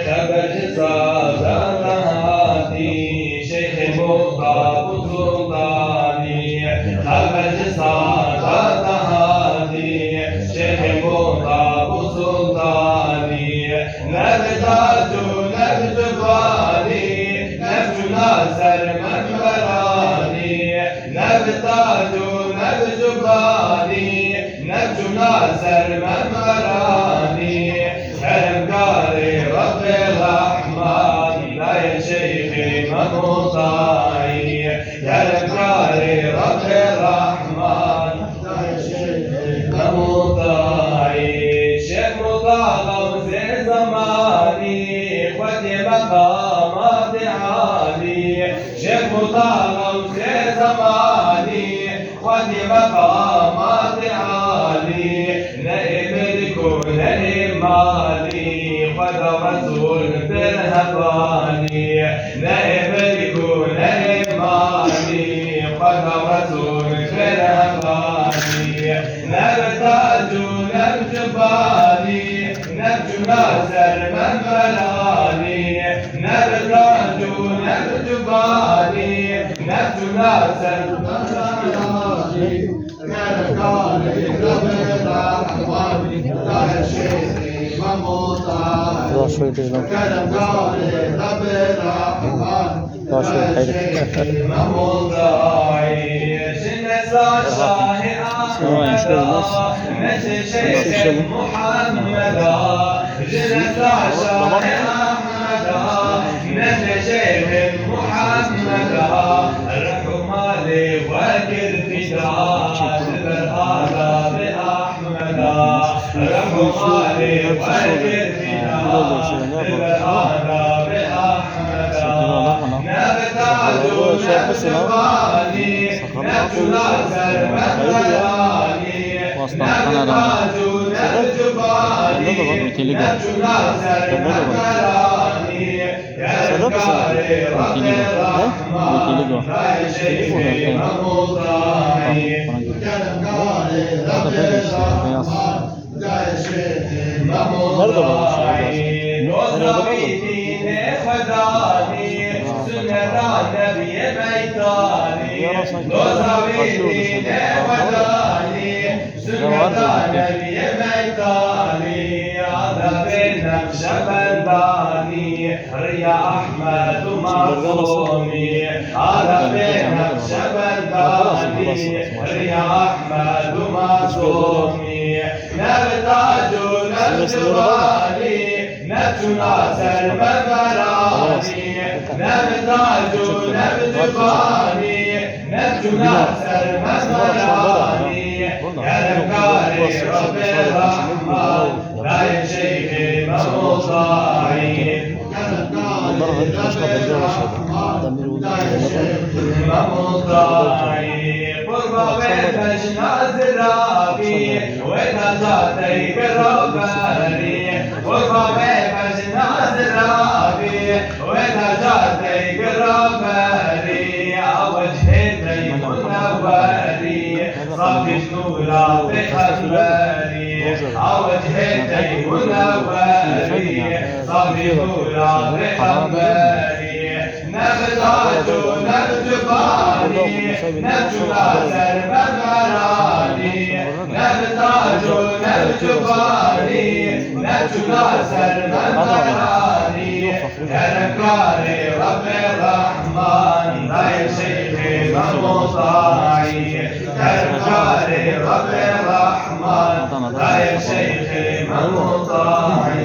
خبر جزاداتي شيخ مطاب سلطاني خبر جزاداتي شيخ مطاب سلطاني نبتاج نبجباني نبجنا سر منبراني نبتاج نبجباني نبجنا سر منبراني حرمكاري رب الرحمن لا يا شيخي مموطاي حرمكاري رب الرحمن لا يا شيخي مموطاي شيخ مطالب في زماني خذي مقامات عالي شيخ مطالب في زماني خذي مقامات عالي نائب الكون مالي خذ رسول بالهباني نائب الكون مالي خذ رسول بالهباني نبتاج نبجباني نبج ناصر من بلاني نبتاج نبجباني نبج ناصر من بلاني كركاني رب الرحمن لا شيخي مموطاي كركاني رب الرحمن لا شيخي مموطاي شنزا شاهي مشي شيخ محمد جنزا شاهي أحمد مشي شيخ محمد رحمالي وكر فداء هذا بأحمد رحمالي وكر فداء هذا بأحمد نبتاج نبجباني نبج ناصر منبراني نبتاج نبجباني نبج ناصر منبراني كركاري رب الرحمن لا شيخي مموطاي كركاري رب الرحمن لا شيخي مموطاي نصرتي خداني سنة النبي ميتاني نصرتي خداني سنة النبي ميتاني هذا بالنفس بنداني ريا أحمد معصومي هذا بالنفس بنداني ريا أحمد معصومي نبتاج نبجباني نبج ناصر منبراني نبتاج نبجباني نبج ناصر منبراني كركاري رب الرحمن لا يا شيخي مموطاي كركاري رب الرحمن لا يا شيخي مموطاي قرب بيتش نازرابي وتجاتي بربري قرب بيتش نازرابي وتجاتي بربري وجهتي منوري صبي نورا بخبري وجهتي منوري صبي نورا بخبري نبتاج نبجباني نبج ناصر منبراني نبتاج نبجباني نبج ناصر منبراني كركاري رب الرحمن لا شيخي مموطاي كركاري رب الرحمن لا شيخي مموطاي